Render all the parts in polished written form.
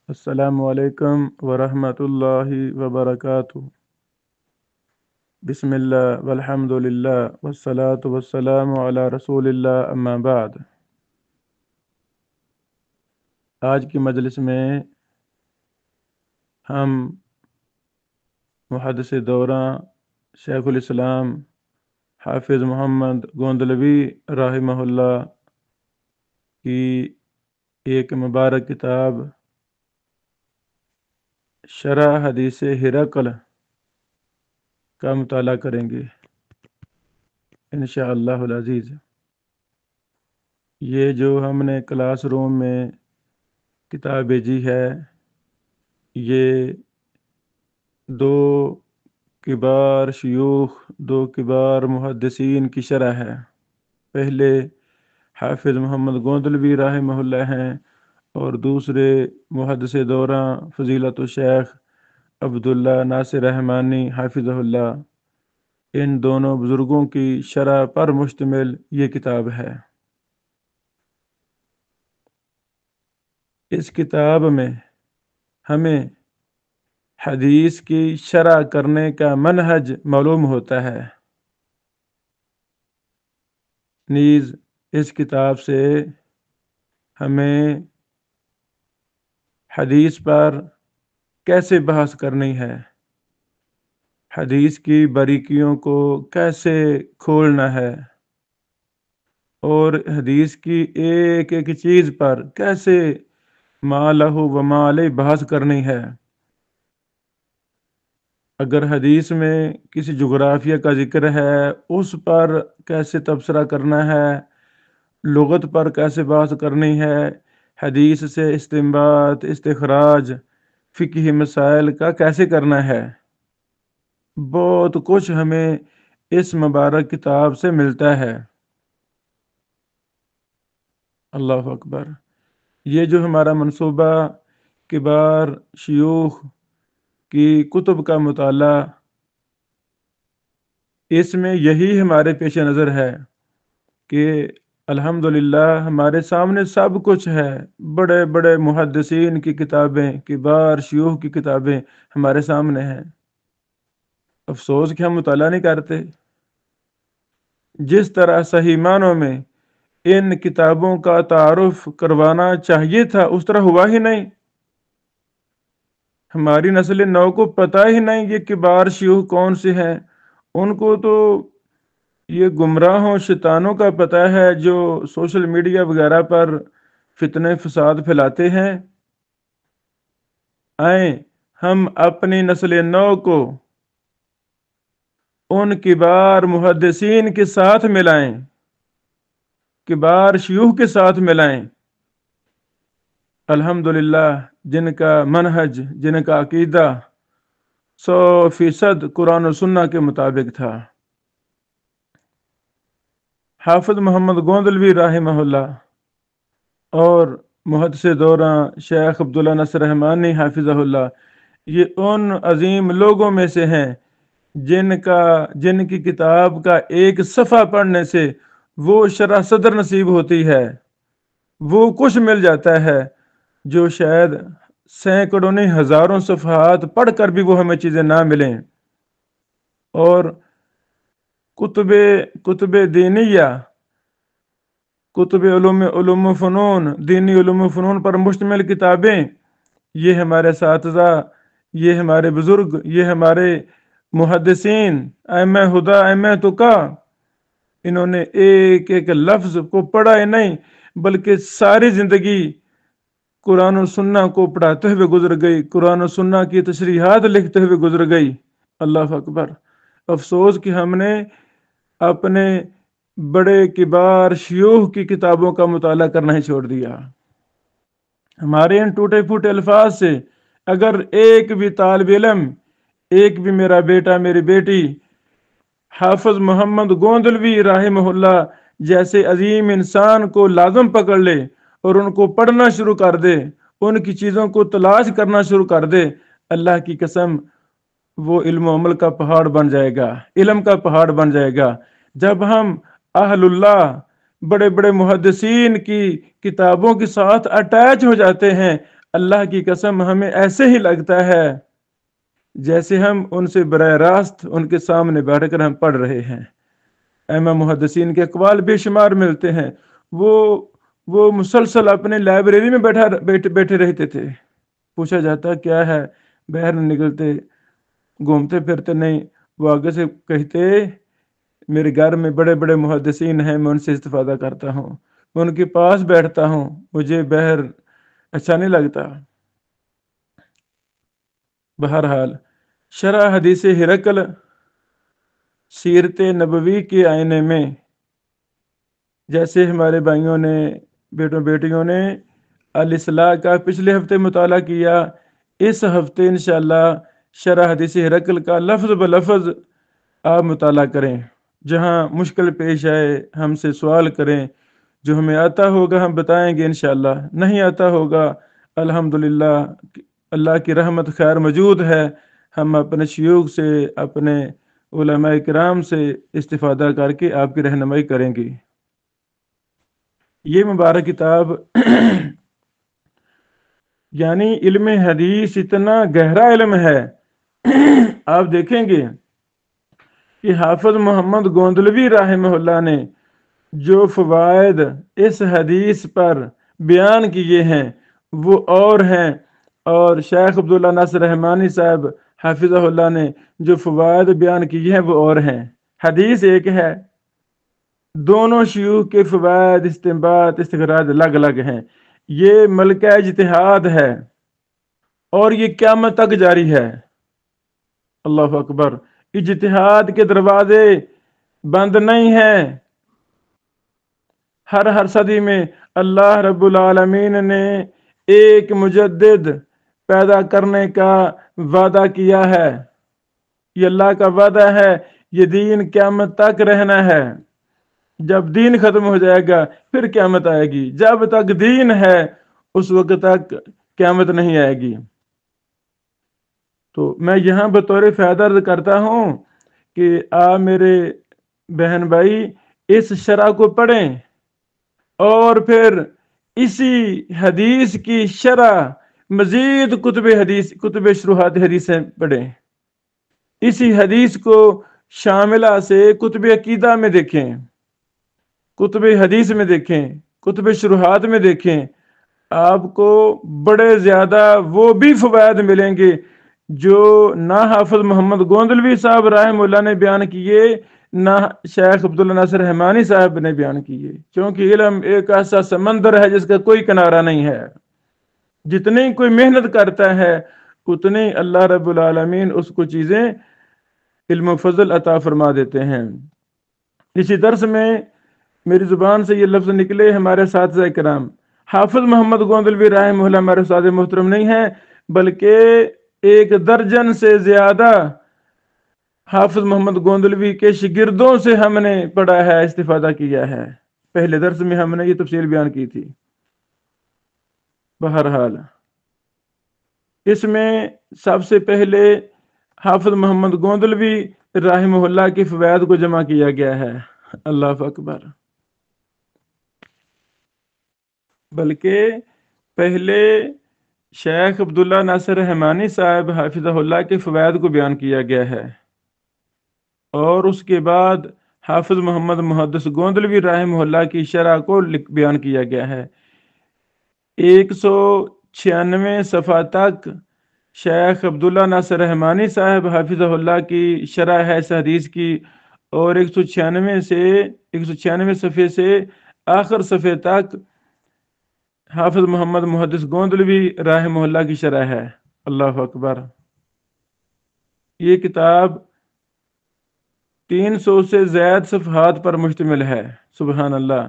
السلام علیکم ورحمۃ اللہ وبرکاتہ۔ بسم اللہ والحمد للہ والصلاة والسلام علی رسول اللہ، اما بعد۔ آج کی مجلس میں ہم محدث دوران شیخ الاسلام حافظ محمد گوندلوی رحمہ اللہ کی ایک مبارک کتاب شرح حدیث ہرقل کا مطالعہ کریں گے انشاءاللہ العزیز۔ یہ جو ہم نے کلاس روم میں کتاب بھیجی ہے، یہ دو کبار شیوخ، دو کبار محدثین کی شرح ہے۔ پہلے حافظ محمد گوندلوی رحمہ اللہ ہیں اور دوسرے محدث دوران فضیلت الشیخ عبداللہ ناصر رحمانی حافظہ اللہ۔ ان دونوں بزرگوں کی شرح پر مشتمل یہ کتاب ہے۔ اس کتاب میں ہمیں حدیث کی شرح کرنے کا منہج معلوم ہوتا ہے، نیز اس کتاب سے ہمیں حدیث پر کیسے بحث کرنی ہے، حدیث کی باریکیوں کو کیسے کھولنا ہے، اور حدیث کی ایک ایک چیز پر کیسے ما لہ و ما علیہ بحث کرنی ہے۔ اگر حدیث میں کسی جغرافیہ کا ذکر ہے، اس پر کیسے تبصرہ کرنا ہے، لغت پر کیسے بحث کرنی ہے، حدیث سے استنباط، استخراج، فقہی مسائل کا کیسے کرنا ہے، بہت کچھ ہمیں اس مبارک کتاب سے ملتا ہے۔ اللہ اکبر۔ یہ جو ہمارا منصوبہ کبار شیوخ کی کتب کا مطالعہ، اس میں یہی ہمارے پیش نظر ہے کہ الحمدللہ ہمارے سامنے سب کچھ ہے۔ بڑے بڑے محدثین کی کتابیں، کبار شیوخ کی کتابیں ہمارے سامنے ہیں، افسوس کہ ہم مطالعہ نہیں کرتے۔ جس طرح صحیح معنوں میں ان کتابوں کا تعارف کروانا چاہیے تھا، اس طرح ہوا ہی نہیں۔ ہماری نسل نو کو پتہ ہی نہیں یہ کبار شیوخ کون سے ہیں۔ ان کو تو یہ گمراہوں شیطانوں کا پتہ ہے جو سوشل میڈیا وغیرہ پر فتنے فساد پھیلاتے ہیں۔ آئیں ہم اپنی نسل نو کو ان کبار محدثین کے ساتھ ملائیں، کبار شیوخ کے ساتھ ملائیں، الحمدللہ جن کا منہج، جن کا عقیدہ 100% قرآن و سنہ کے مطابق تھا۔ حافظ محمد گوندلوی رحمہ اللہ اور محدث دوران شیخ عبداللہ ناصر رحمانی حافظہ اللہ، یہ ان عظیم لوگوں میں سے ہیں جن کی کتاب کا ایک صفحہ پڑھنے سے وہ شرح صدر نصیب ہوتی ہے، وہ کچھ مل جاتا ہے جو شاید سینکڑوں نہیں ہزاروں صفحات پڑھ کر بھی وہ ہمیں چیزیں نہ ملیں۔ اور کتب دینیہ، کتب علوم و فنون، دینی علوم و فنون پر مشتمل کتابیں، یہ ہمارے اساتذہ، یہ ہمارے بزرگ، یہ ہمارے محدثین، ائمہ ہدی، ائمہ تقیٰ، انہوں نے ایک ایک لفظ کو پڑھا ہی نہیں بلکہ ساری زندگی قرآن و سنہ کو پڑھاتے ہوئے گزر گئی، قرآن و سنہ کی تشریحات لکھتے ہوئے گزر گئی۔ اللہ اکبر۔ افسوس کہ ہم نے اپنے بڑے کبار شیوخ کی کتابوں کا مطالعہ کرنا ہی چھوڑ دیا۔ ہمارے ان ٹوٹے پھوٹے الفاظ سے اگر ایک بھی طالب علم، ایک بھی میرا بیٹا، میری بیٹی حافظ محمد گوندلوی رحمہ اللہ جیسے عظیم انسان کو لازم پکڑ لے اور ان کو پڑھنا شروع کر دے، ان کی چیزوں کو تلاش کرنا شروع کر دے، اللہ کی قسم وہ علم و عمل کا پہاڑ بن جائے گا، علم کا پہاڑ بن جائے گا۔ جب ہم اہل اللہ، بڑے بڑے محدثین کی کتابوں کے ساتھ اٹیچ ہو جاتے ہیں، اللہ کی قسم ہمیں ایسے ہی لگتا ہے جیسے ہم ان سے براہ راست ان کے سامنے بیٹھ کر ہم پڑھ رہے ہیں۔ ائمہ محدثین کے اقوال بے شمار ملتے ہیں۔ وہ وہ مسلسل اپنے لائبریری میں بیٹھے رہتے تھے۔ پوچھا جاتا کیا ہے، باہر نکلتے، گھومتے پھرتے نہیں، وہ آگے سے کہتے میرے گھر میں بڑے بڑے محدثین ہیں، میں ان سے استفادہ کرتا ہوں، میں ان کے پاس بیٹھتا ہوں، مجھے باہر اچھا نہیں لگتا۔ بہرحال شرح حدیث ہرقل سیرت نبوی کے آئینے میں، جیسے ہمارے بھائیوں نے، بیٹیوں نے الاصلاح کا پچھلے ہفتے مطالعہ کیا، اس ہفتے انشاءاللہ شرح حدیث ہرقل کا لفظ بلفظ آپ مطالعہ کریں۔ جہاں مشکل پیش آئے ہم سے سوال کریں، جو ہمیں آتا ہوگا ہم بتائیں گے انشاءاللہ، نہیں آتا ہوگا الحمدللہ اللہ کی رحمت خیر موجود ہے، ہم اپنے شیوخ سے، اپنے علماء کرام سے استفادہ کر کے آپ کی رہنمائی کریں گے۔ یہ مبارک کتاب یعنی علم حدیث اتنا گہرا علم ہے، آپ دیکھیں گے کہ حافظ محمد گوندلوی رحمہ اللہ نے جو فوائد اس حدیث پر بیان کیے ہیں وہ اور ہیں، اور شیخ عبداللہ ناصر رحمانی صاحب حافظہ اللہ نے جو فوائد بیان کیے ہیں وہ اور ہیں۔ حدیث ایک ہے، دونوں شیوخ کے فوائد، استنباط، استخراج الگ الگ ہیں۔ یہ ملکہ اجتہاد ہے اور یہ قیامت تک جاری ہے۔ اللہ اکبر، اجتہاد کے دروازے بند نہیں ہیں۔ ہر صدی میں اللہ رب العالمین نے ایک مجدد پیدا کرنے کا وعدہ کیا ہے۔ یہ اللہ کا وعدہ ہے، یہ دین قیامت تک رہنا ہے۔ جب دین ختم ہو جائے گا پھر قیامت آئے گی، جب تک دین ہے اس وقت تک قیامت نہیں آئے گی۔ تو میں یہاں بطور فائدہ عرض کرتا ہوں کہ آپ میرے بہن بھائی اس شرح کو پڑھیں، اور پھر اسی حدیث کی شرح مزید کتب شروحات حدیثیں پڑھیں، اسی حدیث کو شاملہ سے کتب عقیدہ میں دیکھیں، کتب حدیث میں دیکھیں، کتب شروحات میں دیکھیں، آپ کو بڑے زیادہ وہ بھی فوائد ملیں گے جو نہ حافظ محمد گوندلوی صاحب رحمہ اللہ نے بیان کیے، نہ شیخ عبداللہ ناصر رحمانی صاحب نے بیان کیے، کیونکہ علم ایک ایسا سمندر ہے جس کا کوئی کنارہ نہیں ہے۔ جتنی کوئی محنت کرتا ہے اتنی اللہ رب العالمین اس کو چیزیں علم و فضل عطا فرما دیتے ہیں۔ اسی درس میں میری زبان سے یہ لفظ نکلے، ہمارے اساتذہ کرام حافظ محمد گوندلوی رحمہ اللہ ہمارے استاد محترم نہیں ہیں، بلکہ 1 درجن سے زیادہ حافظ محمد گوندلوی کے شاگردوں سے ہم نے پڑھا ہے، استفادہ کیا ہے۔ پہلے درس میں ہم نے یہ تفصیل بیان کی تھی۔ بہرحال اس میں سب سے پہلے حافظ محمد گوندلوی رحمہ اللہ کے فوائد کو جمع کیا گیا ہے۔ اللہ اکبر۔ بلکہ پہلے شیخ عبداللہ ناصر رحمانی صاحب حافظہ اللہ کے فوائد کو بیان کیا گیا ہے، اور اس کے بعد حافظ محمد محدث گوندلوی رحمہ اللہ کی شرح کو بیان کیا گیا ہے۔ 196 صفحہ تک شیخ عبداللہ ناصر رحمانی صاحب حافظہ اللہ کی شرح ہے اس حدیث کی، اور 196 صفحے سے آخر صفحے تک حافظ محمد محدث گوندلوی رحمہ اللہ کی شرح ہے۔ اللہ اکبر۔ یہ کتاب 300 سے زائد صفحات پر مشتمل ہے۔ سبحان اللہ،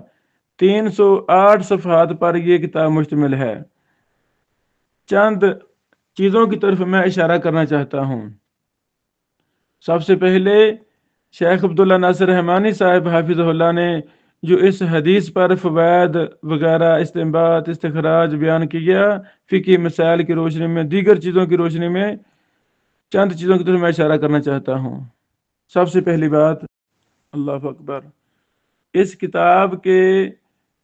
308 صفحات پر یہ کتاب مشتمل ہے۔ چند چیزوں کی طرف میں اشارہ کرنا چاہتا ہوں۔ سب سے پہلے شیخ عبداللہ ناصر رحمانی صاحب حافظہ اللہ نے جو اس حدیث پر فوائد وغیرہ، استنباط، استخراج بیان کیا، فقہی مسائل کی روشنی میں، دیگر چیزوں کی روشنی میں چند چیزوں کی طرف میں اشارہ کرنا چاہتا ہوں۔ سب سے پہلی بات، اللہ اکبر، اس کتاب کے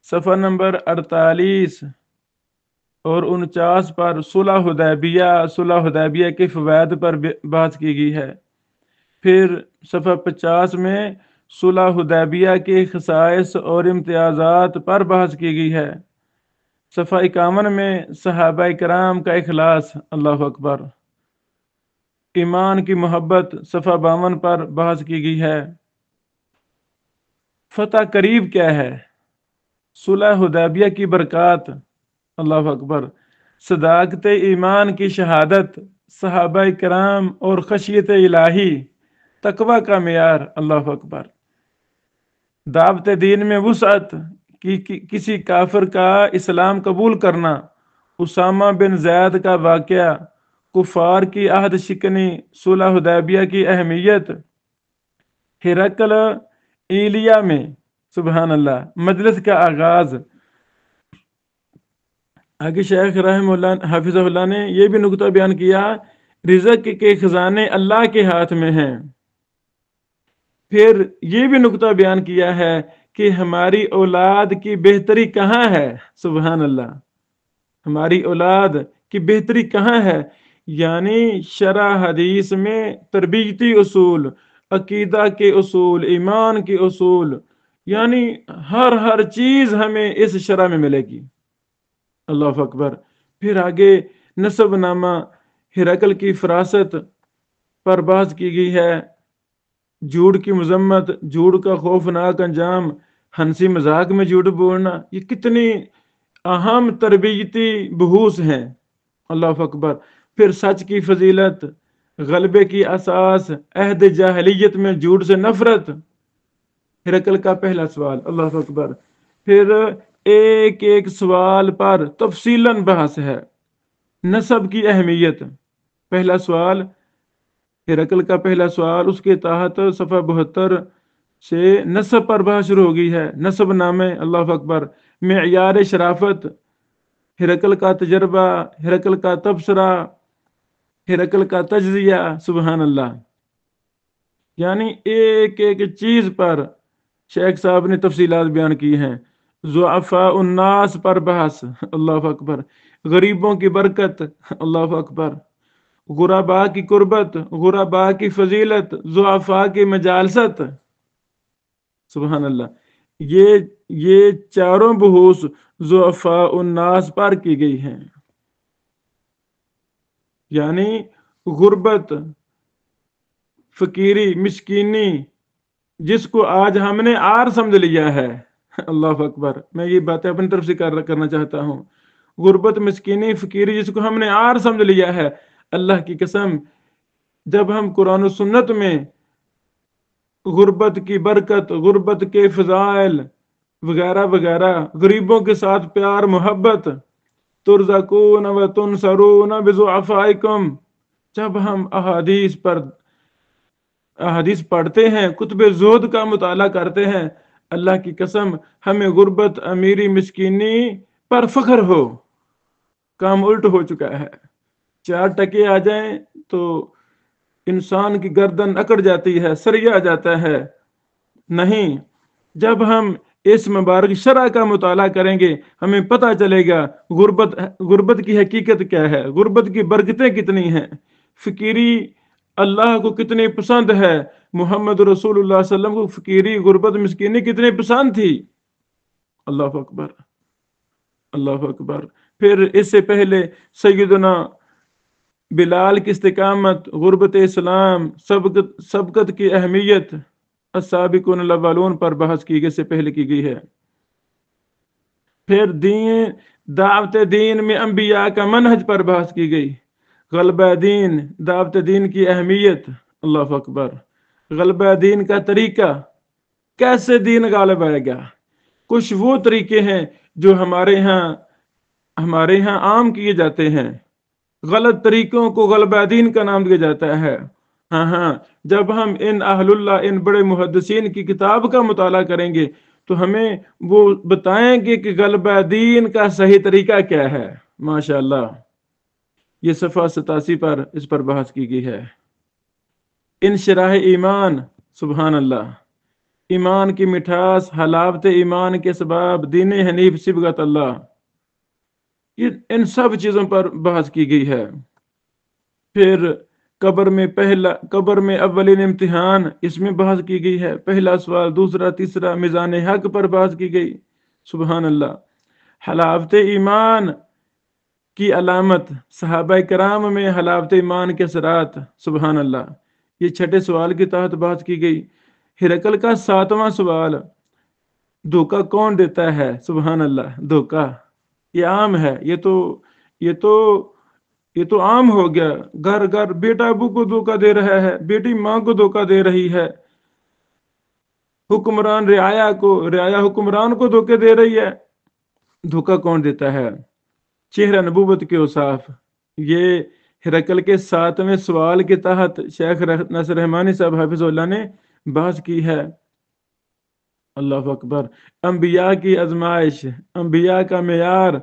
صفحہ نمبر 48 اور 49 پر صلح حدیبیہ کے فوائد پر بات کی گئی ہے۔ پھر صفحہ 50 میں صلح حدیبیہ کے خصائص اور امتیازات پر بحث کی گئی ہے۔ صفحہ 51 میں صحابہ کرام کا اخلاص، اللہ اکبر، ایمان کی محبت، صفحہ 52 پر بحث کی گئی ہے۔ فتح قریب کیا ہے؟ صلح حدیبیہ کی برکات، اللہ اکبر، صداقت ایمان کی شہادت، صحابہ کرام اور خشیت الہی، تقوی کا معیار، اللہ اکبر، دعوت دین میں وسعت، کسی کافر کا اسلام قبول کرنا، اسامہ بن زید کا واقعہ، کفار کی عہد شکنی، صلح حدیبیہ کی اہمیت، ہرقل ایلیا میں، سبحان اللہ، مجلس کا آغاز۔ آگے شیخ رحمہ اللہ حافظہ اللہ نے یہ بھی نقطہ بیان کیا، رزق کے خزانے اللہ کے ہاتھ میں ہیں۔ پھر یہ بھی نقطہ بیان کیا ہے کہ ہماری اولاد کی بہتری کہاں ہے، سبحان اللہ، ہماری اولاد کی بہتری کہاں ہے؟ یعنی شرع حدیث میں تربیتی اصول، عقیدہ کے اصول، ایمان کے اصول، یعنی ہر چیز ہمیں اس شرع میں ملے گی، اللہ اکبر۔ پھر آگے نسب نامہ، ہرقل کی فراست پر بحث کی گئی ہے، جھوٹ کی مذمت، جھوٹ کا خوفناک انجام، ہنسی مذاق میں جھوٹ بولنا، یہ کتنی اہم تربیتی بحوث ہیں، اللہ اکبر۔ پھر سچ کی فضیلت، غلبے کی اساس، عہد جاہلیت میں جھوٹ سے نفرت، ہرقل کا پہلا سوال، اللہ اکبر۔ پھر ایک ایک سوال پر تفصیلاً بحث ہے۔ نسب کی اہمیت، پہلا سوال، ہرقل کا پہلا سوال، اس کے تحت صفحہ 72 سے نسب پر بحث شروع ہو گئی ہے۔ نسب نامے، اللہ اکبر، معیار شرافت، ہرقل کا تجربہ، ہرقل کا تبصرہ، ہرقل کا تجزیہ، سبحان اللہ، یعنی ایک ایک چیز پر شیخ صاحب نے تفصیلات بیان کی ہیں۔ ضعفاء الناس پر بحث، اللہ اکبر، غریبوں کی برکت، اللہ اکبر، غرباء کی قربت، غرباء کی فضیلت، ضعفاء کی مجالست، سبحان اللہ، یہ چاروں بحوث ضعفاء الناس پر کی گئی ہیں، یعنی غربت، فقیری، مسکینی، جس کو آج ہم نے عار سمجھ لیا ہے، اللہ اکبر، میں یہ باتیں اپنی طرف سے کرنا چاہتا ہوں، غربت، مسکینی، فقیری، جس کو ہم نے عار سمجھ لیا ہے، اللہ کی قسم، جب ہم قرآن و سنت میں غربت کی برکت، غربت کے فضائل وغیرہ وغیرہ، غریبوں کے ساتھ پیار محبت، ترزقون و تنصرون بضعفائکم، جب ہم احادیث پڑھتے ہیں، کتب زہد کا مطالعہ کرتے ہیں، اللہ کی قسم ہمیں غربت، امیری، مسکینی پر فخر ہو، کام الٹ ہو چکا ہے۔ 4 ٹکے آ جائیں تو انسان کی گردن اکڑ جاتی ہے، سریا جاتا ہے، نہیں، جب ہم اس مبارک شرع کا مطالعہ کریں گے ہمیں پتہ چلے گا غربت کی حقیقت کیا ہے، غربت کی برکتیں کتنی ہیں، فقیری اللہ کو کتنی پسند ہے، محمد رسول اللہ صلی اللہ علیہ وسلم کو فقیری، غربت، مسکینی کتنی پسند تھی، اللہ اکبر، اللہ اکبر۔ پھر اس سے پہلے سیدنا بلال کی استقامت، غربت اسلام، سبقت کی اہمیت، السابقون الاولون پر بحث کی گئی، سے پہلے کی گئی ہے۔ پھر دعوت دین میں انبیاء کا منہج پر بحث کی گئی، غلبہ دین، دعوت دین کی اہمیت، اللہ اکبر، غلبہ دین کا طریقہ، کیسے دین غالب آئے گا۔ کچھ وہ طریقے ہیں جو ہمارے ہاں عام کیے جاتے ہیں، غلط طریقوں کو غلبہ دین کا نام دیا جاتا ہے۔ ہاں، جب ہم ان اہل اللہ، ان بڑے محدثین کی کتاب کا مطالعہ کریں گے تو ہمیں وہ بتائیں گے کہ غلبہ دین کا صحیح طریقہ کیا ہے، ماشاءاللہ۔ یہ صفحہ 87 پر اس پر بحث کی گئی ہے۔ انشراح ایمان، سبحان اللہ، ایمان کی مٹھاس، حلاوت ایمان کے سبب، دین حنیف، صبغت اللہ، ان سب چیزوں پر بحث کی گئی ہے۔ پھر قبر میں اولین امتحان، اس میں بحث کی گئی ہے، پہلا سوال، دوسرا، تیسرا، میزان حق پر بحث کی گئی، سبحان اللہ۔ حلاوت ایمان کی علامت، صحابہ کرام میں حلاوت ایمان کے اثرات، سبحان اللہ، یہ چھٹے سوال کے تحت بات کی گئی۔ ہرقل کا 7واں سوال، دھوکہ کون دیتا ہے، سبحان اللہ، دھوکہ یہ عام ہے، یہ تو عام ہو گیا، گھر گھر بیٹا ابو کو دھوکہ دے رہا ہے، بیٹی ماں کو دھوکہ دے رہی ہے، حکمران رعایا حکمران کو دھوکے دے رہی ہے۔ دھوکہ کون دیتا ہے؟ چہرہ نبوت کے اوصاف، یہ ہرقل کے 7ویں سوال کے تحت شیخ ناصر رحمانی صاحب حافظ اللہ نے بحث کی ہے۔ اللہ اکبر۔ انبیاء کی آزمائش، انبیاء کا معیار،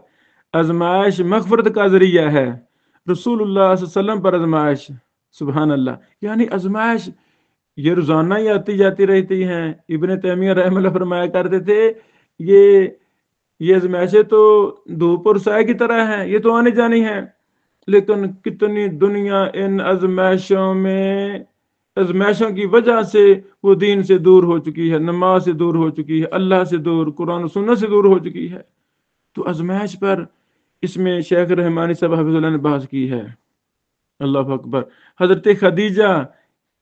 آزمائش مغفرت کا ذریعہ ہے، رسول اللہ صلی اللہ علیہ وسلم پر آزمائش، سبحان اللہ، یعنی آزمائش یہ روزانہ ہی آتی جاتی رہتی ہیں۔ ابن تیمیہ رحمہ اللہ فرمایا کرتے تھے یہ آزمائشیں تو دھوپ اور سائے کی طرح ہیں، یہ تو آنی جانی ہیں، لیکن کتنی دنیا ان آزمائشوں کی وجہ سے وہ دین سے دور ہو چکی ہے، نماز سے دور ہو چکی ہے، اللہ سے دور، قرآن و سنت سے دور ہو چکی ہے۔ تو آزمائش پر اس میں شیخ رحمانی صاحب حفظ اللہ نے بحث کی ہے۔ اللہ اکبر۔ حضرت خدیجہ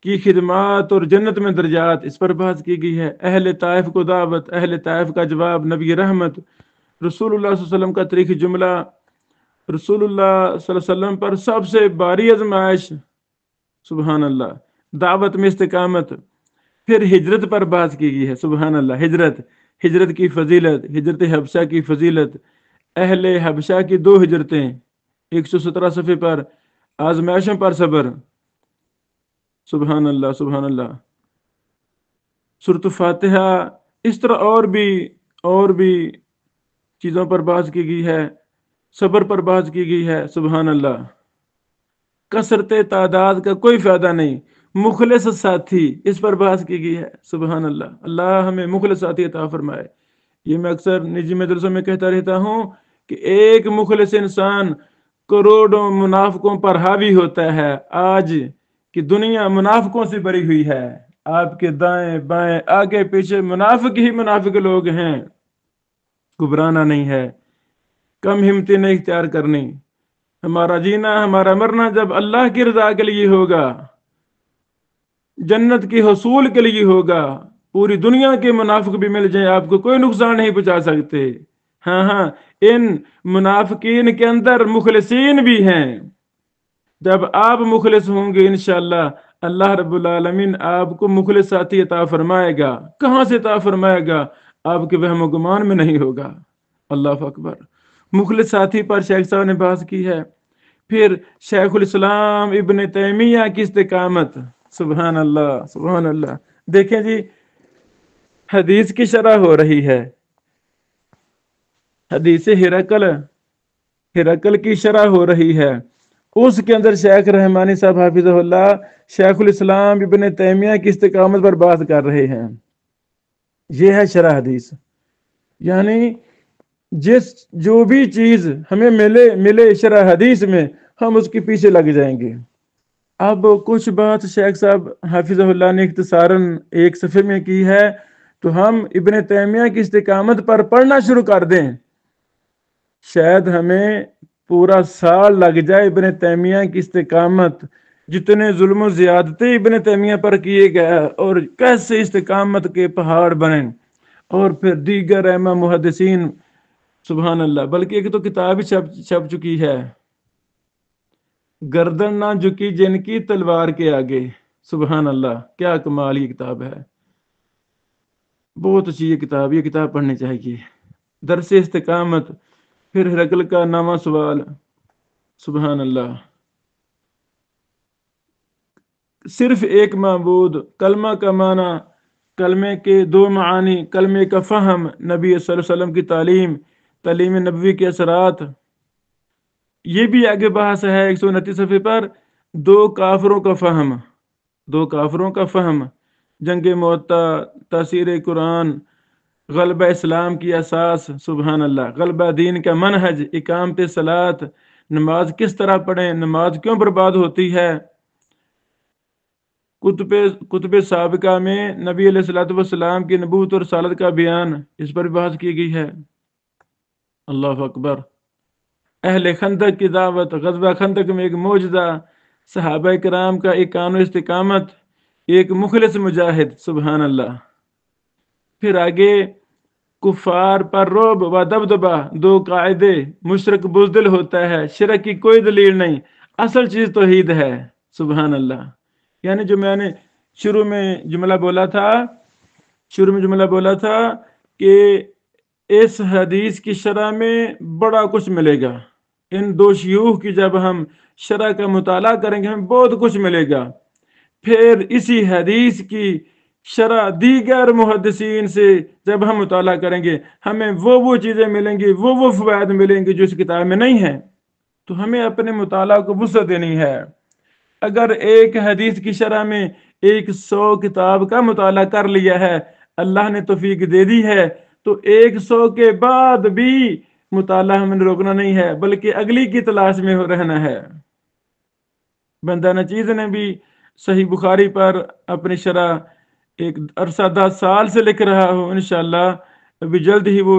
کی خدمات اور جنت میں درجات، اس پر بحث کی گئی ہے۔ اہل طائف کو دعوت، اہل طائف کا جواب، نبی رحمت، رسول اللہ صلی اللہ علیہ وسلم کا تاریخی جملہ، رسول اللہ صلی اللہ علیہ وسلم پر سب سے باری آزمائش، سبحان اللہ، دعوت میں استقامت۔ پھر ہجرت پر بحث کی گئی ہے، سبحان اللہ، ہجرت کی فضیلت، ہجرت حبشہ کی فضیلت، اہل حبشہ کی 2 ہجرتیں، 117 صفحے پر، آزمائشوں پر صبر، سبحان اللہ، سبحان اللہ، سورۃ فاتحہ، اس طرح اور بھی چیزوں پر بحث کی گئی ہے، صبر پر بحث کی گئی ہے، سبحان اللہ۔ کثرت تعداد کا کوئی فائدہ نہیں، مخلص ساتھی، اس پر بحث کی گئی ہے، سبحان اللہ۔ اللہ ہمیں مخلص ساتھی عطا فرمائے۔ یہ میں اکثر نجی مدرسوں میں کہتا رہتا ہوں کہ ایک مخلص انسان کروڑوں منافقوں پر حاوی ہوتا ہے۔ آج کی دنیا منافقوں سے بری ہوئی ہے، آپ کے دائیں بائیں آگے پیچھے منافق ہی منافق لوگ ہیں۔ گھبرانا نہیں ہے، کم ہمتی نہیں اختیار کرنی، ہمارا جینا، ہمارا مرنا جب اللہ کی رضا کے لیے ہوگا، جنت کے حصول کے لیے ہوگا، پوری دنیا کے منافق بھی مل جائیں، آپ کو کوئی نقصان نہیں پہنچا سکتے۔ ہاں، ان منافقین کے اندر مخلصین بھی ہیں۔ جب آپ مخلص ہوں گے انشاءاللہ اللہ رب العالمین آپ کو مخلص ساتھی عطا فرمائے گا۔ کہاں سے عطا فرمائے گا؟ آپ کے وہم و گمان میں نہیں ہوگا۔ اللہ اکبر۔ مخلص ساتھی پر شیخ صاحب نے بحث کی ہے۔ پھر شیخ الاسلام ابن تیمیہ کی استقامت، سبحان اللہ، سبحان اللہ۔ دیکھیں جی، حدیث کی شرح ہو رہی ہے، حدیث ہرقل کی شرح ہو رہی ہے، اس کے اندر شیخ رحمانی صاحب حافظہ اللہ شیخ الاسلام ابن تیمیہ کی استقامت پر بات کر رہے ہیں۔ یہ ہے شرح حدیث، یعنی جو بھی چیز ہمیں ملے شرح حدیث میں، ہم اس کے پیچھے لگ جائیں گے۔ اب کچھ بات شیخ صاحب حافظہ اللہ نے اختصاراً ایک صفحے میں کی ہے، تو ہم ابن تیمیہ کی استقامت پر پڑھنا شروع کر دیں، شاید ہمیں پورا سال لگ جائے ابن تیمیہ کی استقامت، جتنے ظلم و زیادتی ابن تیمیہ پر کیے گئے اور کیسے استقامت کے پہاڑ بنے، اور پھر دیگر ائمہ محدثین، سبحان اللہ۔ بلکہ ایک تو کتاب چھپ چکی ہے، گردن نہ جھکی جن کی تلوار کے آگے، سبحان اللہ، کیا کمال یہ کتاب ہے، بہت اچھی یہ کتاب پڑھنی چاہیے۔ درس استقامت، پھر ہرقل کا 9واں سوال، سبحان اللہ، صرف ایک معبود، کلمہ کا معنی، کلمے کے 2 معانی، کلمے کا فہم، نبی صلی اللہ علیہ وسلم کی تعلیم نبوی کے اثرات، یہ بھی آگے بحث ہے 129 صفحے پر۔ 2 کافروں کا فہم، جنگ معطا، تاثیر قرآن، غلبہ اسلام کی اساس، سبحان اللہ، غلبہ دین کا منہج، اقامت صلاۃ، نماز کس طرح پڑھیں، نماز کیوں برباد ہوتی ہے، کتب سابقہ میں نبی علیہ الصلوۃ والسلام کی نبوت اور رسالت کا بیان، اس پر بحث کی گئی ہے۔ اللہ اکبر۔ اہل خندق کی دعوت، غزوہ خندق میں ایک معجزہ، صحابہ کرام کا ایقان و استقامت، ایک مخلص مجاہد، سبحان اللہ۔ پھر آگے کفار پر رعب و دبدبہ، دو قاعدے، مشرک بزدل ہوتا ہے، شرک کی کوئی دلیل نہیں، اصل چیز توحید ہے، سبحان اللہ۔ یعنی جو میں نے شروع میں جملہ بولا تھا کہ اس حدیث کی شرح میں بڑا کچھ ملے گا، ان دو شیوخ کی جب ہم شرح کا مطالعہ کریں گے ہمیں بہت کچھ ملے گا۔ پھر اسی حدیث کی شرح دیگر محدثین سے جب ہم مطالعہ کریں گے ہمیں وہ چیزیں ملیں گی، وہ فوائد ملیں گے جو اس کتاب میں نہیں ہیں۔ تو ہمیں اپنے مطالعہ کو وسعت دینی ہے۔ اگر ایک حدیث کی شرح میں 100 کتاب کا مطالعہ کر لیا ہے، اللہ نے توفیق دے دی ہے، تو 100 کے بعد بھی مطالعہ ہمیں روکنا نہیں ہے بلکہ اگلی کی تلاش میں رہنا ہے۔ بندہ نچیز نے بھی صحیح بخاری پر اپنی شرح ایک عرصہ 10 سال سے لکھ رہا ہوں، انشاءاللہ ابھی جلد ہی وہ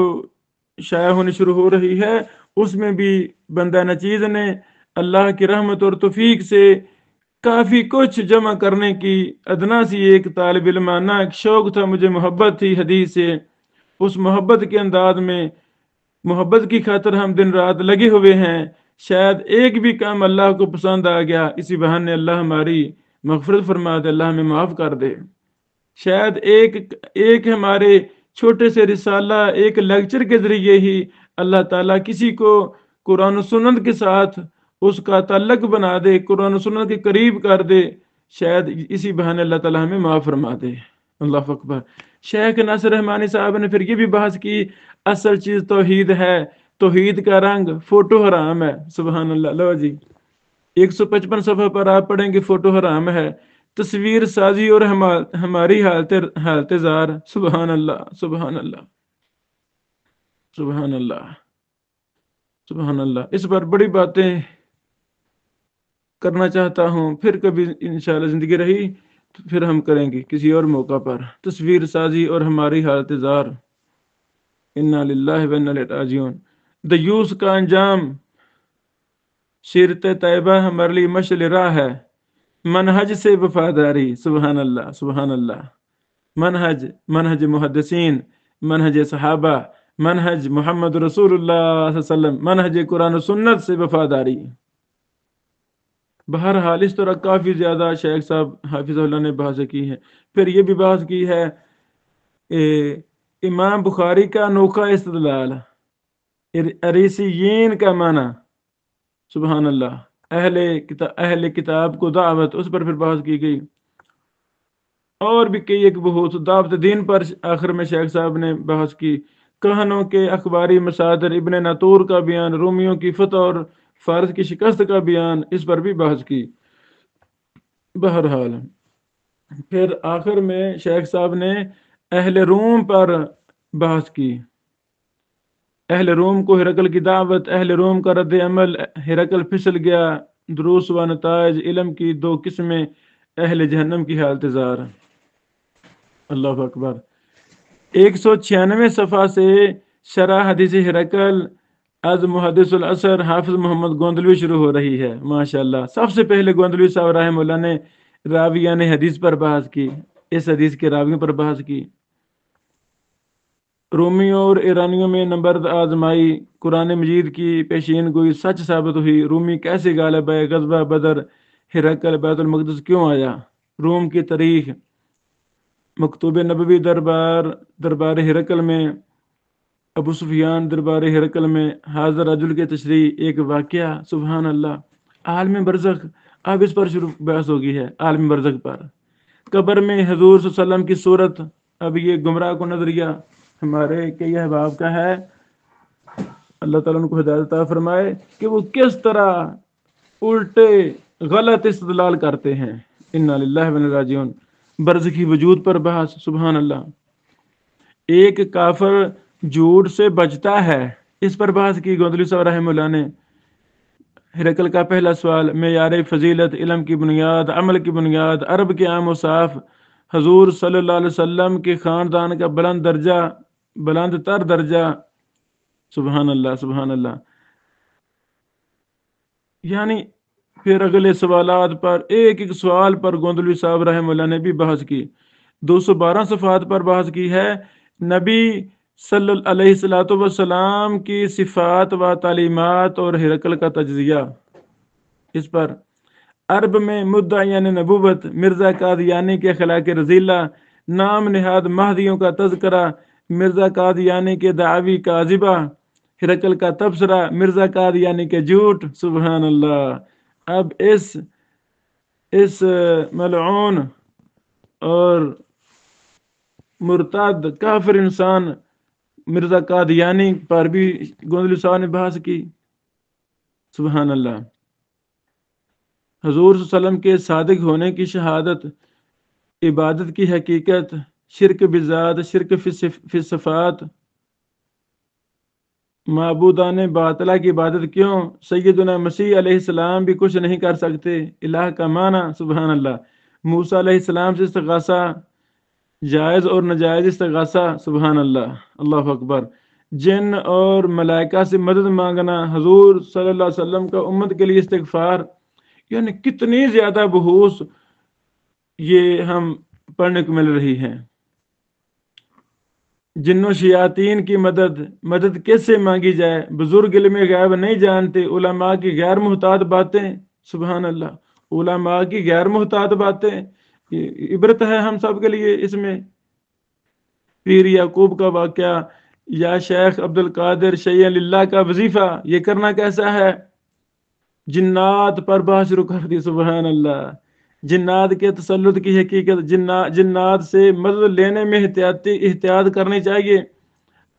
شائع ہونی شروع ہو رہی ہے، اس میں بھی بندہ نچیز نے اللہ کی رحمت اور توفیق سے کافی کچھ جمع کرنے کی ادنا سی ایک طالب علمانہ ایک شوق تھا، مجھے محبت تھی حدیث سے، اس محبت کے انداز میں، محبت کی خاطر ہم دن رات لگے ہوئے ہیں، شاید ایک بھی کام اللہ کو پسند آ گیا، اسی بہانے اللہ ہماری مغفرت فرما دے، اللہ ہمیں معاف کر دے۔ شاید ایک ہمارے چھوٹے سے رسالہ، ایک لیکچر کے ذریعے ہی اللہ تعالیٰ کسی کو قرآن و سنت کے ساتھ اس کا تعلق بنا دے، قرآن و سنت کے قریب کر دے، شاید اسی بہانے اللہ تعالیٰ ہمیں معاف فرما دے۔ اللہ اکبر۔ شیخ ناصر رحمانی صاحب نے پھر یہ بھی بحث کی، اصل چیز توحید ہے، توحید کا رنگ فوٹو حرام ہے، سبحان اللہ۔ لو جی 155 صفحہ پر آپ پڑھیں گے فوٹو حرام ہے، تصویر سازی اور ہماری حالت زار، سبحان اللہ سبحان اللہ سبحان اللہ سبحان اللہ۔ اس پر بڑی باتیں کرنا چاہتا ہوں، پھر کبھی انشاءاللہ زندگی رہی تو پھر ہم کریں گے کسی اور موقع پر۔ تصویر سازی اور ہماری حالت زار، انا للہ و انا الیہ راجعون۔ دیوس کا انجام، سیرت طیبہ ہمارے لیے مشعل راہ ہے، منہج سے وفاداری، سبحان اللہ سبحان اللہ۔ منہج محدثین، منہج صحابہ، منہج محمد رسول اللہ صلی اللہ علیہ وسلم، منہج قرآن و سنت سے وفاداری۔ بہرحال اس طرح کافی زیادہ شیخ صاحب حافظ اللہ نے بحث کی ہے۔ پھر یہ بھی بحث کی ہے امام بخاری کا انوکھا استدلال، اریسیین کا معنی، سبحان اللہ، اہل کتاب کو دعوت، اس پر پھر بحث کی گئی، اور بھی کئی ایک بہت دعوت دین پر آخر میں شیخ صاحب نے بحث کی۔ کہنوں کے اخباری مصادر، ابن ناطور کا بیان، رومیوں کی فتح اور فارس کی شکست کا بیان، اس پر بھی بحث کی۔ بہرحال پھر آخر میں شیخ صاحب نے اہل روم پر بحث کی، اہل روم کو ہرقل کی دعوت، اہل روم کا رد عمل، ہرقل پھسل گیا، دروس و نتائج، علم کی 2 قسمیں، اہل جہنم کی حالت زار۔ اللہ اکبر۔ 196 صفحہ سے شرح حدیث ہرقل از محدث العصر حافظ محمد گوندلوی شروع ہو رہی ہے، ماشاءاللہ۔ سب سے پہلے گوندلوی صاحب رحمہ اللہ نے راویان حدیث پر بحث کی، اس حدیث کے راویوں پر بحث کی، رومیوں اور ایرانیوں میں نمبر آزمائی، قرآن مجید کی پیشین گوئی سچ ثابت ہوئی، رومی کیسے غالب ہے، غزوہ بدر، ہرقل بیت المقدس کیوں آیا، روم کی تاریخ، مکتوب نبوی دربار ہرقل میں، ابو سفیان دربار ہرقل میں، حاضر رجل کے تشریح، ایک واقعہ، سبحان اللہ۔ عالم برزخ، اب اس پر شروع بحث ہوگی ہے، عالم برزخ پر، قبر میں حضور صلی اللہ علیہ وسلم کی صورت۔ اب یہ گمراہ کو نظریہ ہمارے کئی احباب کا ہے، اللہ تعالیٰ ان کو ہدایت عطا فرمائے کہ وہ کس طرح الٹے غلط استدلال کرتے ہیں، انا للہ و انا الیہ راجعون۔ برزخی وجود پر بحث، سبحان اللہ۔ ایک کافر جھوٹ سے بچتا ہے، اس پر بحث کی گوندلی صاحب رحمہ اللہ نے۔ ہرقل کا پہلا سوال، معیار فضیلت، علم کی بنیاد، عمل کی بنیاد، عرب کے عام و صاف، حضور صلی اللہ علیہ وسلم کے خاندان کا بلند تر درجہ، سبحان اللہ سبحان اللہ۔ یعنی پھر اگلے سوالات پر ایک ایک سوال پر گوندلوی صاحب رحمہ اللہ نے بھی بحث کی۔ 212 صفحات پر بحث کی ہے نبی صلی اللہ علیہ وسلم کی صفات و تعلیمات اور ہرقل کا تجزیہ۔ اس پر عرب میں مدعیان نبوت، مرزا قادیانی کے اخلاق رذیلہ، نام نہاد مہدیوں کا تذکرہ، مرزا قادیانی کے دعوی کاذبہ، ہرقل کا تبصرہ، مرزا قادیانی کے جھوٹ، سبحان اللہ۔ اب اس ملعون اور مرتد کافر انسان مرزا قادیانی پر بھی گوندلی صاحب نے بحث کی، سبحان اللہ۔ حضور صلی اللہ علیہ وسلم کے صادق ہونے کی شہادت، عبادت کی حقیقت، شرک بذات، شرک فی صفات، معبودان باطلہ کی عبادت کیوں، سیدنا مسیح علیہ السلام بھی کچھ نہیں کر سکتے، الہ کا معنی، سبحان اللہ۔ موسیٰ علیہ السلام سے استغاثہ، جائز اور ناجائز استغاثہ، سبحان اللہ، اللہ اکبر۔ جن اور ملائکہ سے مدد مانگنا، حضور صلی اللہ علیہ وسلم کا امت کے لیے استغفار، یعنی کتنی زیادہ بحوث یہ ہم پڑھنے کو مل رہی ہیں۔ جن و شیاطین کی مدد کیسے مانگی جائے، بزرگ علم غیب نہیں جانتے، علماء کی غیر محتاط باتیں، سبحان اللہ، علماء کی غیر محتاط باتیں، عبرت ہے ہم سب کے لیے اس میں۔ پیر یعقوب کا واقعہ، یا شیخ عبد القادر شیع اللہ کا وظیفہ، یہ کرنا کیسا ہے؟ جنات پر بحث شروع کر دی، سبحان اللہ۔ جنات کے تسلط کی حقیقت، جنات سے مدد لینے میں احتیاط کرنی چاہیے۔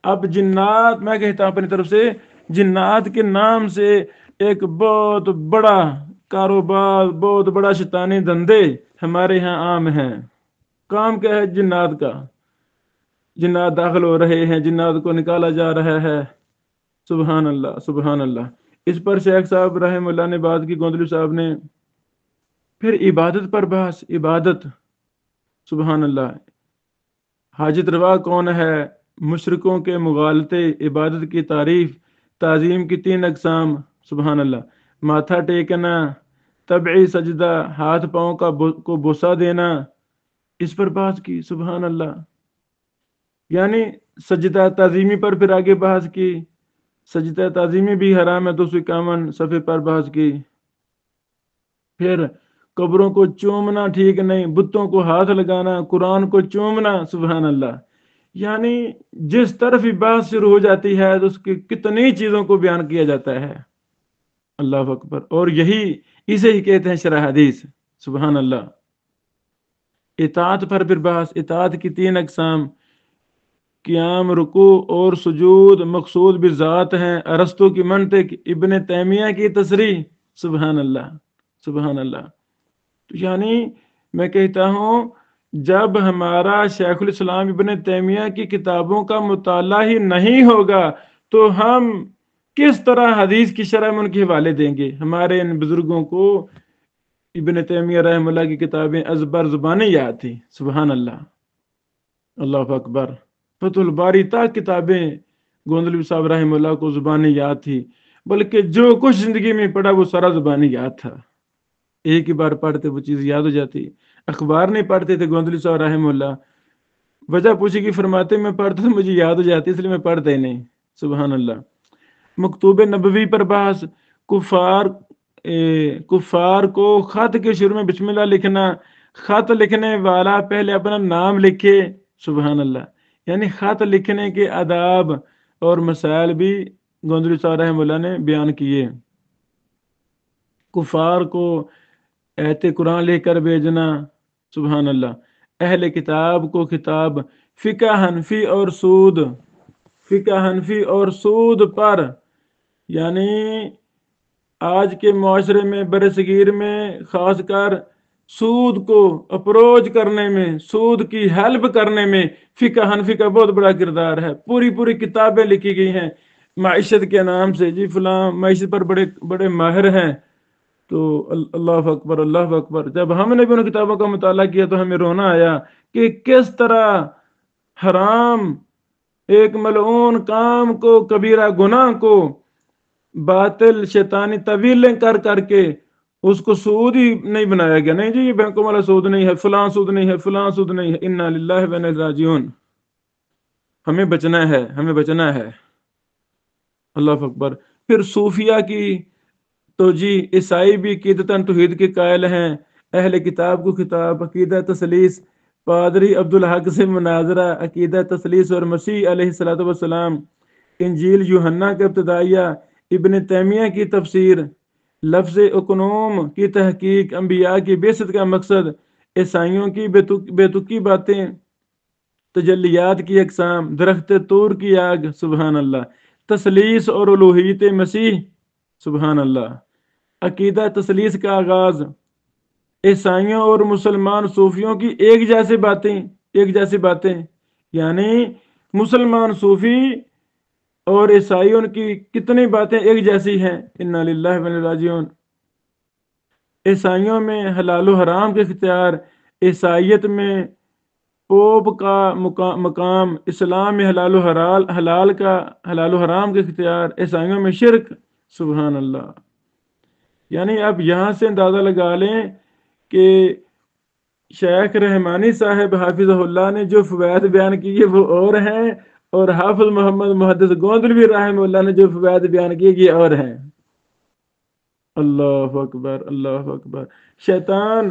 اب جنات، میں کہتا ہوں اپنی طرف سے، جنات کے نام سے ایک بہت بڑا کاروبار، بہت بڑا شیطانی دھندے ہمارے ہاں عام ہیں۔ کام کیا ہے جنات کا؟ جنات داخل ہو رہے ہیں، جنات کو نکالا جا رہا ہے، سبحان اللہ سبحان اللہ۔ اس پر شیخ صاحب رحم اللہ نے بات کی، گوندلی صاحب نے۔ پھر عبادت پر بحث، عبادت، سبحان اللہ۔ حاجت روا کون ہے، مشرکوں کے مغالطے، عبادت کی تعریف، تعظیم کی 3 اقسام، سبحان اللہ۔ ماتھا ٹیکنا، طبعی سجدہ، ہاتھ پاؤں کو بوسہ دینا، اس پر بحث کی، سبحان اللہ۔ یعنی سجدہ تعظیمی پر پھر آگے بحث کی، سجدہ تعظیمی بھی حرام ہے، 251 صفحے پر بحث کی۔ پھر قبروں کو چومنا ٹھیک نہیں، بتوں کو ہاتھ لگانا، قرآن کو چومنا، سبحان اللہ۔ یعنی جس طرف ہی بحث شروع ہو جاتی ہے تو اس کی کتنی چیزوں کو بیان کیا جاتا ہے، اللہ اکبر۔ اور اسے ہی کہتے ہیں شرح حدیث، سبحان اللہ۔ اطاعت پر پھر بحث، اطاعت کی 3 اقسام، قیام، رکوع اور سجود مقصود بذات ہیں، ارسطو کی منطق، ابن تیمیہ کی تصریح، سبحان اللہ سبحان اللہ۔ تو یعنی میں کہتا ہوں جب ہمارا شیخ الاسلام ابن تیمیہ کی کتابوں کا مطالعہ ہی نہیں ہوگا تو ہم کس طرح حدیث کی شرح میں ان کے حوالے دیں گے؟ ہمارے ان بزرگوں کو ابن تیمیہ رحم اللہ کی کتابیں ازبر زبانی یاد تھی، سبحان اللہ، اللہ اکبر۔ فتح الباری تک کتابیں گوندلی صاحب رحم اللہ کو زبانی یاد تھی، بلکہ جو کچھ زندگی میں پڑھا وہ سارا زبانی یاد تھا، ایک ہی بار پڑھتے وہ چیز یاد ہو جاتی۔ اخبار نہیں پڑھتے تھے گوندلی صاحب رحم اللہ، وجہ پوچھی کی فرماتے میں پڑھتا تو مجھے یاد ہو جاتی، اس لیے میں پڑھتا ہی نہیں، سبحان اللہ۔ مکتوب نبوی پر بحث، کفار کو خط کے شروع میں بسم اللہ لکھنا، خط لکھنے والا پہلے اپنا نام لکھے، سبحان اللہ۔ یعنی خط لکھنے کے آداب اور مسائل بھی گوندلی صاحب رحم اللہ نے بیان کیے۔ کفار کو ایت قرآن لکھ کر بھیجنا، سبحان اللہ۔ اہل کتاب کو خطاب، فقہ حنفی اور سود پر، یعنی آج کے معاشرے میں برصغیر میں خاص کر سود کو اپروچ کرنے میں، سود کی ہیلپ کرنے میں فقہ حنفی کا بہت بڑا کردار ہے۔ پوری پوری کتابیں لکھی گئی ہیں معیشت کے نام سے، جی فلاں معیشت پر بڑے بڑے ماہر ہیں۔ تو اللہ اکبر، اللہ اکبر، جب ہم نے بھی ان کتابوں کا مطالعہ کیا تو ہمیں رونا آیا کہ کس طرح حرام، ایک ملعون کام کو، کبیرہ گناہ کو باطل شیطانی طویلیں کر کر کے اس کو سود ہی نہیں بنایا گیا۔ نہیں جی یہ بینکوں والا سود نہیں ہے، فلاں سود نہیں ہے، فلاں سود نہیں ہے۔ انا للہ و انا الیہ راجعون۔ ہمیں بچنا ہے، ہمیں بچنا ہے۔ اللہ اکبر۔ پھر صوفیہ کی تو جی عیسائی بھی عقیدتاً توحید کے قائل ہیں۔ اہل کتاب کو خطاب، عقیدہ تثلیث، پادری عبدالحق سے مناظرہ، عقیدہ تثلیث اور مسیح علیہ الصلوۃ والسلام، انجیل یوحنا کا ابتدائیہ، ابن تیمیہ کی تفسیر، لفظ اکنوم کی تحقیق، انبیاء کی بعثت کا مقصد، عیسائیوں کی بے تکی باتیں، تجلیات کی اقسام، درخت طور کی آگ، سبحان اللہ، تثلیث اور الوہیت مسیح، سبحان اللہ، عقیدہ تثلیث کا آغاز، عیسائیوں اور مسلمان صوفیوں کی ایک جیسی باتیں، یعنی مسلمان صوفی اور عیسائیوں کی کتنی باتیں ایک جیسی ہیں۔ انا للہ و انا الیہ راجعون۔ عیسائیوں میں حلال و حرام کے اختیار، عیسائیت میں پوپ کا مقام، اسلام میں حلال و حرام کے اختیار، عیسائیوں میں شرک، سبحان اللہ۔ یعنی آپ یہاں سے اندازہ لگا لیں کہ شیخ رحمانی صاحب حافظ اللہ نے جو فوائد بیان کیے وہ اور ہیں، اور حافظ محمد محدث گوندلوی رحمہ اللہ نے جو فوائد بیان کیے یہ اور ہیں۔ اللہ اکبر، اللہ اکبر۔ شیطان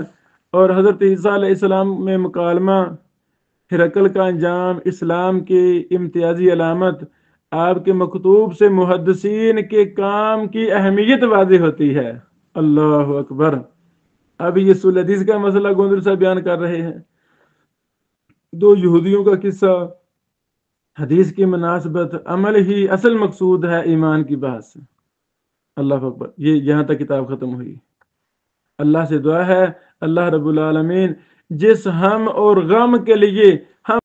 اور حضرت عیسیٰ علیہ السلام میں مکالمہ، ہرقل کا انجام، اسلام کی امتیازی علامت، آپ کے مکتوب سے محدثین کے کام کی اہمیت واضح ہوتی ہے۔ اللہ اکبر۔ اب یہ اصول حدیث کا مسئلہ گوندل صاحب بیان کر رہے ہیں، دو یہودیوں کا قصہ، حدیث کی مناسبت، عمل ہی اصل مقصود ہے ایمان کی بحث۔ اللہ اکبر۔ یہ یہاں تک کتاب ختم ہوئی۔ اللہ سے دعا ہے اللہ رب العالمین جس ہم اور غم کے لیے ہم